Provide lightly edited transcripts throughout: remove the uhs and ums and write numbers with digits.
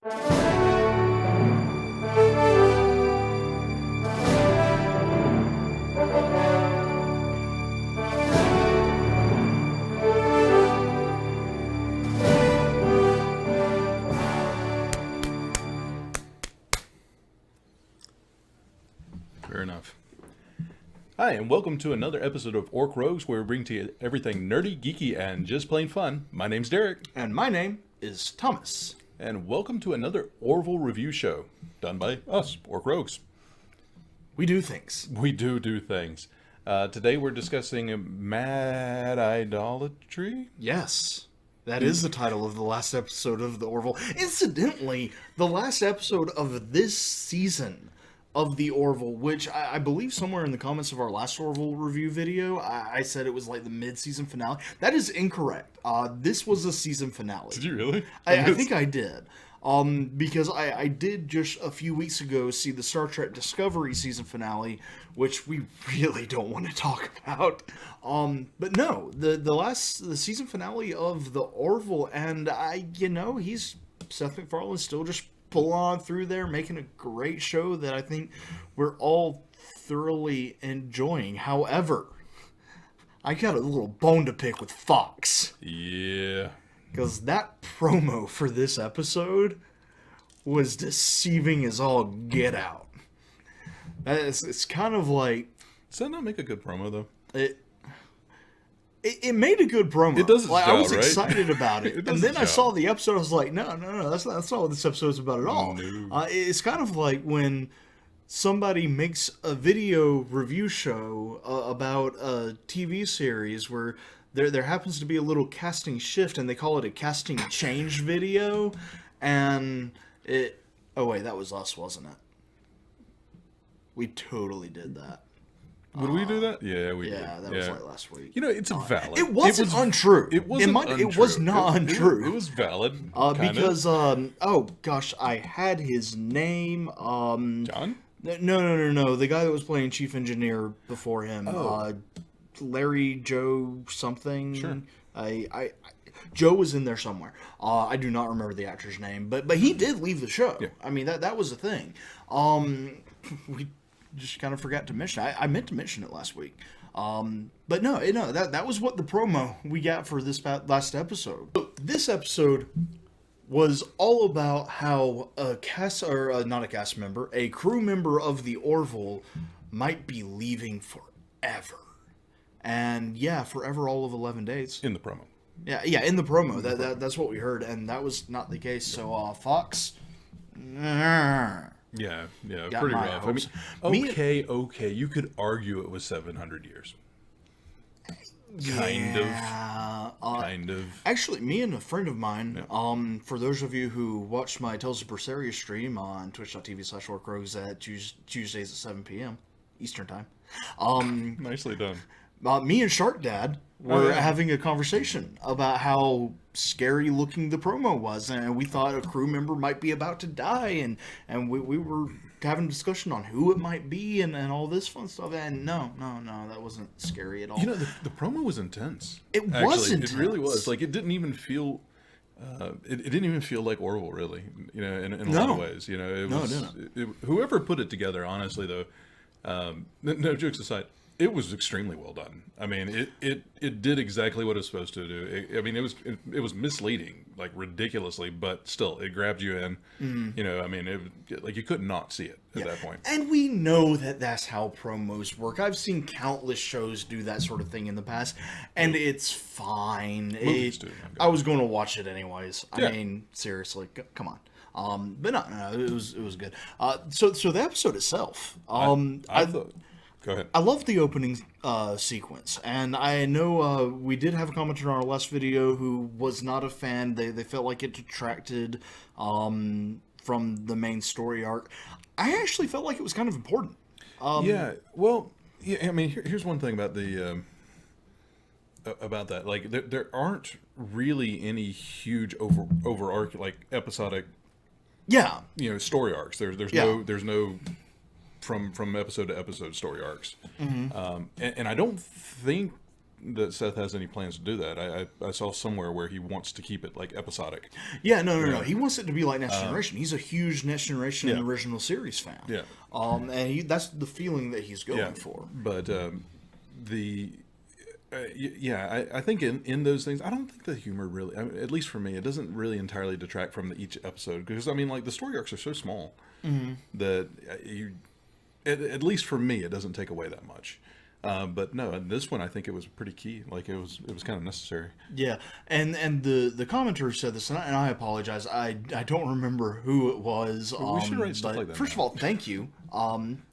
Fair enough. Hi, and welcome to another episode of Orc Rogues, where we bring to you everything nerdy, geeky, and just plain fun. My name's Derek. And my name is Thomas. And welcome to another Orville review show, done by us, Orc Rogues. We do things. We do things. Today we're discussing mad idolatry. Yes. That is the title of the last episode of the Orville. Incidentally, the last episode of this season of the Orville, which I believe somewhere in the comments of our last Orville review video, I said it was like the mid-season finale. That is incorrect. This was a season finale. Did you really? I think I did. Because I did just a few weeks ago see the Star Trek Discovery season finale, which we really don't want to talk about. But no, the season finale of the Orville, and Seth MacFarlane's still just pulling on through there, making a great show that I think we're all thoroughly enjoying. However, I got a little bone to pick with Fox. Yeah. Because that promo for this episode was deceiving as all get out. It's kind of like... Does that not make a good promo, though? It made a good promo. It does its like, job, I was right? excited about it. It And then I saw the episode, I was like, no, that's not what this episode's about at all. No. It's kind of like when somebody makes a video review show about a TV series where there happens to be a little casting shift, and they call it a casting change video, and it... Oh, wait, that was us, wasn't it? We totally did that. Would we do that? Yeah, we did. Yeah, that was like last week. You know, it's valid. It wasn't untrue. It wasn't untrue. It was not untrue. It was valid. Because, oh gosh, I had his name. John? No. The guy that was playing Chief Engineer before him. Oh. Larry Joe something. Sure. Joe was in there somewhere. I do not remember the actor's name, but he did leave the show. Yeah. I mean, that was a thing. We just kind of forgot to mention. I meant to mention it last week. But no, that was what the promo we got for this last episode. This episode was all about how a crew member of the Orville might be leaving forever. And yeah, forever, all of 11 days. In the promo. Yeah, in the promo. That's what we heard, and that was not the case. So, Fox... Yeah, Got pretty my rough. hopes. I mean, okay, you could argue it was 700 years. Kind of. Actually, me and a friend of mine, for those of you who watched my Tales of Berseria stream on twitch.tv/orcrogues at Tuesdays at 7 p.m. Eastern Time. Nicely done. Me and Shark Dad were having a conversation about how scary looking the promo was, and we thought a crew member might be about to die, and we were having a discussion on who it might be and all this fun stuff, and no, that wasn't scary at all. You know, the promo was intense. It was intense. It really was. Like, it didn't even feel... it didn't even feel like Orville, really. You know, in a lot of ways. You know, it was... whoever put it together, honestly, though, no jokes aside, it was extremely well done. I mean, it did exactly what it was supposed to do. It was misleading, like ridiculously, but still, it grabbed you in. You know, I mean, like you could not see it at that point. And we know that that's how promos work. I've seen countless shows do that sort of thing in the past, and it's fine. Movies too. I was going to watch it anyways. Yeah. I mean, seriously, come on. But no, it was good. So the episode itself, I thought. Go ahead. I love the opening sequence, and I know we did have a commenter on our last video who was not a fan. They felt like it detracted from the main story arc. I actually felt like it was kind of important. I mean, here's one thing about the about that. Like, there aren't really any huge overarching, like, episodic, story arcs. There's no from episode to episode story arcs. And I don't think that Seth has any plans to do that. I saw somewhere where he wants to keep it like episodic. Yeah, no. He wants it to be like Next Generation. He's a huge Next Generation original series fan. Yeah. And that's the feeling that he's going for. But I think in those things, I don't think the humor really, I mean, at least for me, it doesn't really entirely detract from each episode, because I mean, like, the story arcs are so small that at least for me, it doesn't take away that much. But no, in this one, I think it was pretty key. Like, it was kind of necessary. Yeah, and the commentator said this, and I apologize. I don't remember who it was. We should write stuff like that. First of all, thank you.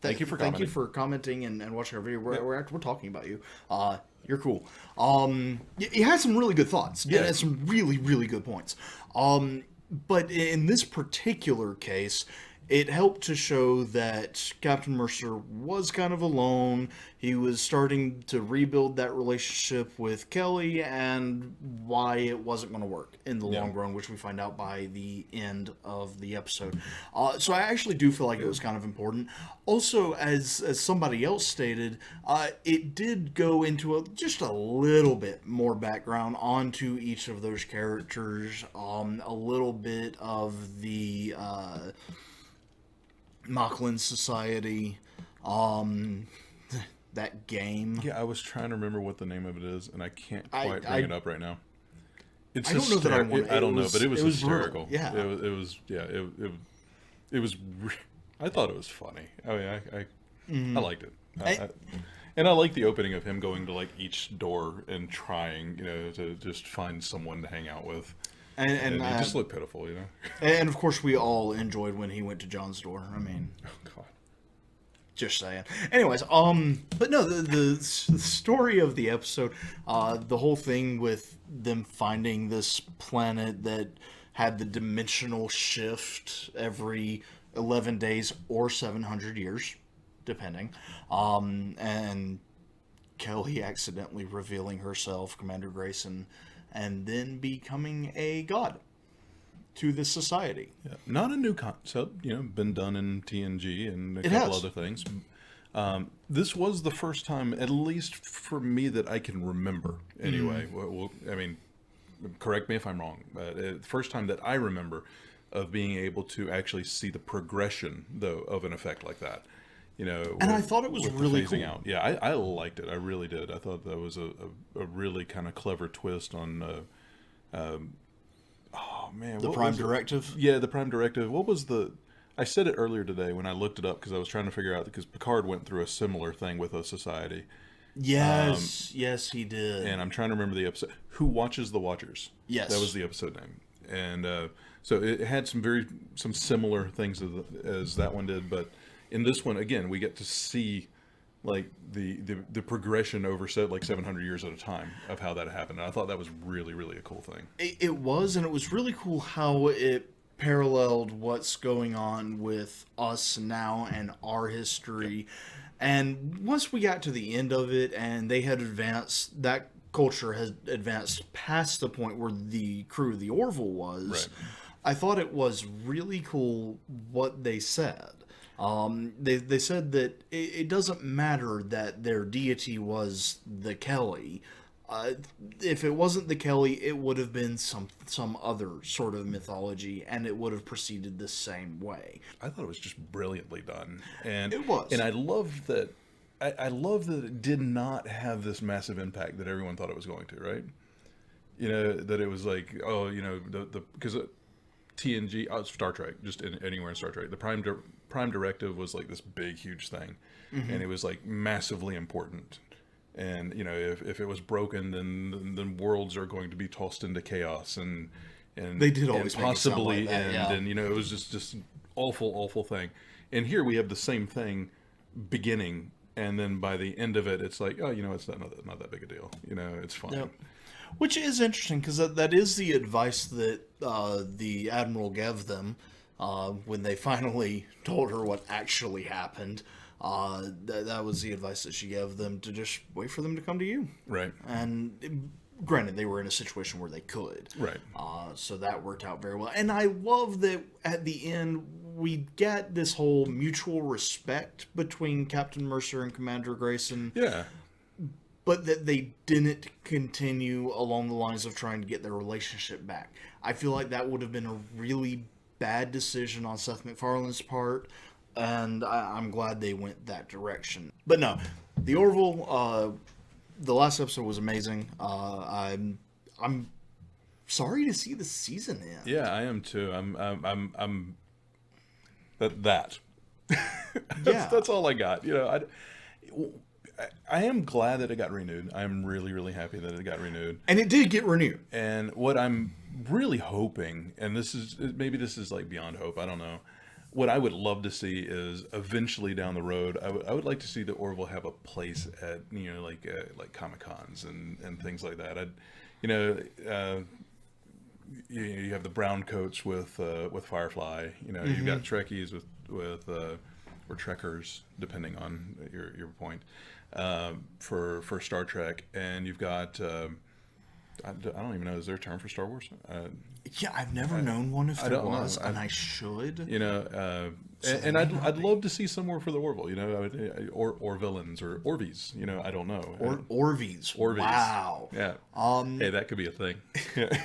Thank you for commenting. Thank you for commenting and watching our video. We're talking about you. You're cool. You had some really good thoughts. Yeah, and some really, really good points. But in this particular case, it helped to show that Captain Mercer was kind of alone. He was starting to rebuild that relationship with Kelly, and why it wasn't going to work in the long run, which we find out by the end of the episode. So I actually do feel like it was kind of important. Also, as somebody else stated, it did go into just a little bit more background onto each of those characters, a little bit of the Mocklin Society, that game. Yeah, I was trying to remember what the name of it is, and I can't quite bring it up right now. It's I don't know that I want it. I don't know, but it was hysterical. Brutal. Yeah, it was. I thought it was funny. I mean, I liked it. And I like the opening of him going to like each door and trying, to just find someone to hang out with. And he just looked pitiful, And of course, we all enjoyed when he went to John's door. I mean, oh God, just saying. Anyways, but no, the story of the episode, the whole thing with them finding this planet that had the dimensional shift every 11 days or 700 years, depending, and Kelly accidentally revealing herself, Commander Grayson, and then becoming a god to this society. Yeah. Not a new concept, been done in TNG and a couple other things. This was the first time, at least for me, that I can remember, anyway. Well, I mean, correct me if I'm wrong, but the first time that I remember of being able to actually see the progression, though, of an effect like that. And I thought it was really cool. Out. Yeah, I liked it. I really did. I thought that was a really kind of clever twist on. Oh man, the Prime Directive. Yeah, the Prime Directive. What was the? I said it earlier today when I looked it up because I was trying to figure out, because Picard went through a similar thing with a society. Yes, yes, he did. And I'm trying to remember the episode. Who Watches the Watchers? Yes, that was the episode name. And so it had some similar things as that one did, but. In this one, again, we get to see like the progression over 700 years at a time of how that happened. And I thought that was really, really a cool thing. It was, and it was really cool how it paralleled what's going on with us now and our history. And once we got to the end of it, and they had advanced, that culture had advanced past the point where the crew of the Orville was. Right. I thought it was really cool what they said. They said that it doesn't matter that their deity was the Kelly. If it wasn't the Kelly, it would have been some other sort of mythology, and it would have proceeded the same way. I thought it was just brilliantly done, and it was. And I love that. I love that it did not have this massive impact that everyone thought it was going to. Right? That it was like, because TNG, Star Trek, just anywhere in Star Trek, the Prime Directive was like this big, huge thing, and it was like massively important. And if it was broken, then worlds are going to be tossed into chaos, and they did always possibly make it sound like that, and it was just awful thing. And here we have the same thing beginning, and then by the end of it, it's like, it's not that big a deal. It's fine. Yep. Which is interesting, because that is the advice that the Admiral gave them when they finally told her what actually happened. That was the advice that she gave them, to just wait for them to come to you. Right. And granted, they were in a situation where they could. Right. So that worked out very well. And I love that at the end, we get this whole mutual respect between Captain Mercer and Commander Grayson. Yeah. but that they didn't continue along the lines of trying to get their relationship back. I feel like that would have been a really bad decision on Seth MacFarlane's part, and I'm glad they went that direction. But no, the Orville, the last episode was amazing. I'm sorry to see the season end. Yeah, I am too. I'm that. That's all I got. You know, I am glad that it got renewed. I'm really, really happy that it got renewed. And it did get renewed. And what I'm really hoping, and this is like beyond hope, I don't know. What I would love to see is eventually down the road, I would like to see the Orville have a place at, you know, like Comic-Cons and things like that. You have the brown coats with Firefly. You know, you've got Trekkies with or Trekkers, depending on your point, for Star Trek, and you've got I don't even know, is there a term for Star Wars? Yeah, I've never known one if there was, and I should. You know, and I'd love to see somewhere for the Orville. You know, or villains or Orvies. You know, I don't know. Orvies. Wow. Yeah. Hey, that could be a thing.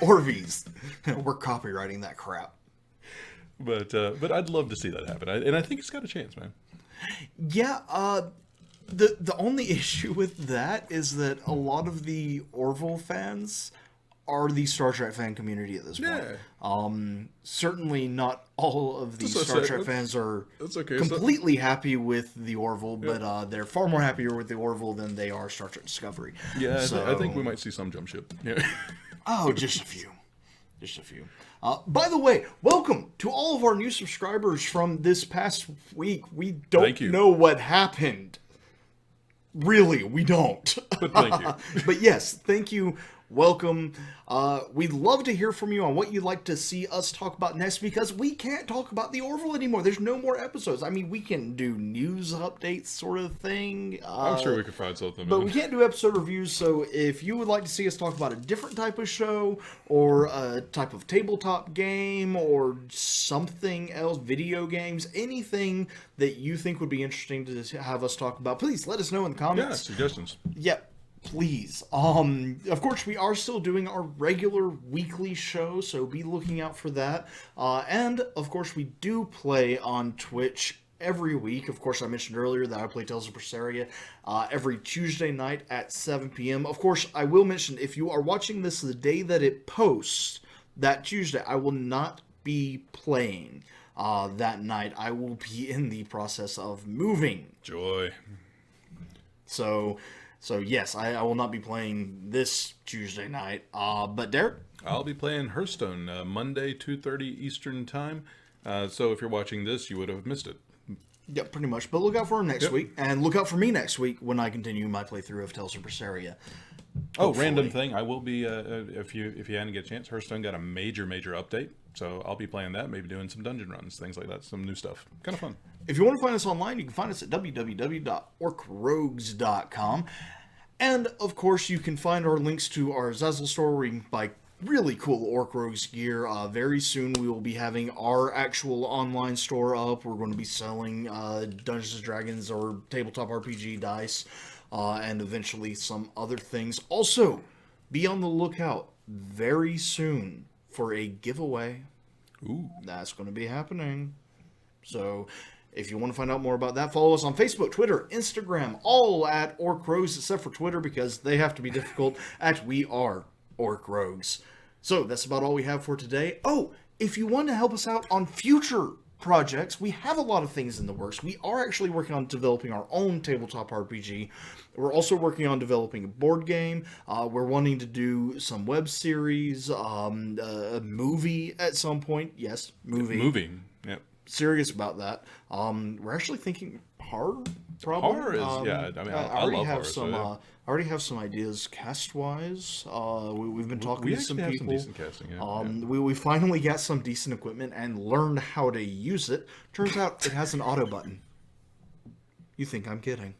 Orvies. We're copywriting that crap. But I'd love to see that happen, and I think it's got a chance, man. Yeah. The only issue with that is that a lot of the Orville fans are the Star Trek fan community at this point. Yeah. Certainly not all of the Star Trek fans are completely happy with the Orville, but they're far more happier with the Orville than they are Star Trek Discovery. Yeah, so, I think we might see some jump ship. Yeah. Oh, just a few. Just a few. By the way, welcome to all of our new subscribers from this past week. We don't know what happened. Really, we don't. But thank you. But yes, thank you. Welcome. We'd love to hear from you on what you'd like to see us talk about next, because we can't talk about the Orville anymore. There's no more episodes. I mean, we can do news updates sort of thing. I'm sure we could find something. But we can't do episode reviews, so if you would like to see us talk about a different type of show, or a type of tabletop game, or something else, video games, anything that you think would be interesting to have us talk about, please let us know in the comments. Yeah, suggestions. Yep. Please. Of course, we are still doing our regular weekly show, so be looking out for that. And, of course, we do play on Twitch every week. Of course, I mentioned earlier that I play Tales of Berseria every Tuesday night at 7 p.m. Of course, I will mention, if you are watching this the day that it posts, that Tuesday, I will not be playing that night. I will be in the process of moving. Joy. So yes, I will not be playing this Tuesday night. But Derek? I'll be playing Hearthstone Monday, 2:30 Eastern Time. So if you're watching this, you would have missed it. Yeah, pretty much. But look out for him next week. And look out for me next week when I continue my playthrough of Tales of Berseria. Oh, random thing. I will be, if you hadn't get a chance, Hearthstone got a major update. So I'll be playing that, maybe doing some dungeon runs, things like that, some new stuff. Kind of fun. If you want to find us online, you can find us at www.orcrogues.com. And, of course, you can find our links to our Zazzle store where you can buy really cool Orc Rogues gear. Very soon we will be having our actual online store up. We're going to be selling Dungeons & Dragons or tabletop RPG dice, and eventually some other things. Also, be on the lookout very soon for a giveaway. Ooh. That's going to be happening. So, if you want to find out more about that, follow us on Facebook, Twitter, Instagram, all at Orc Rogues, except for Twitter because they have to be difficult, at We Are Orc Rogues. So, that's about all we have for today. Oh, if you want to help us out on future projects, we have a lot of things in the works. We are actually working on developing our own tabletop RPG. We're also working on developing a board game. We're wanting to do some web series, a movie at some point. Yes, movie. Moving, yep. Serious about that. We're actually thinking horror, probably. Horror is, yeah. I mean, I love horror. I already have some ideas cast-wise. We've been talking to some people. We actually have some decent casting, yeah. We finally got some decent equipment and learned how to use it. Turns out it has an auto button. You think I'm kidding.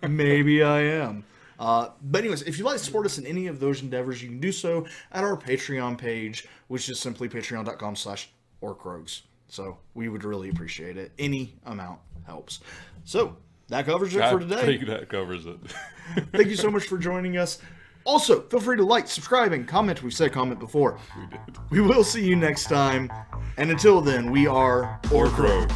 Maybe I am. But anyways, if you'd like to support us in any of those endeavors, you can do so at our Patreon page, which is simply patreon.com/orcrogues. So we would really appreciate it. Any amount helps. So that covers it for today. I think that covers it. Thank you so much for joining us. Also, feel free to like, subscribe, and comment. We said comment before. We did. We will see you next time. And until then, we are Orville.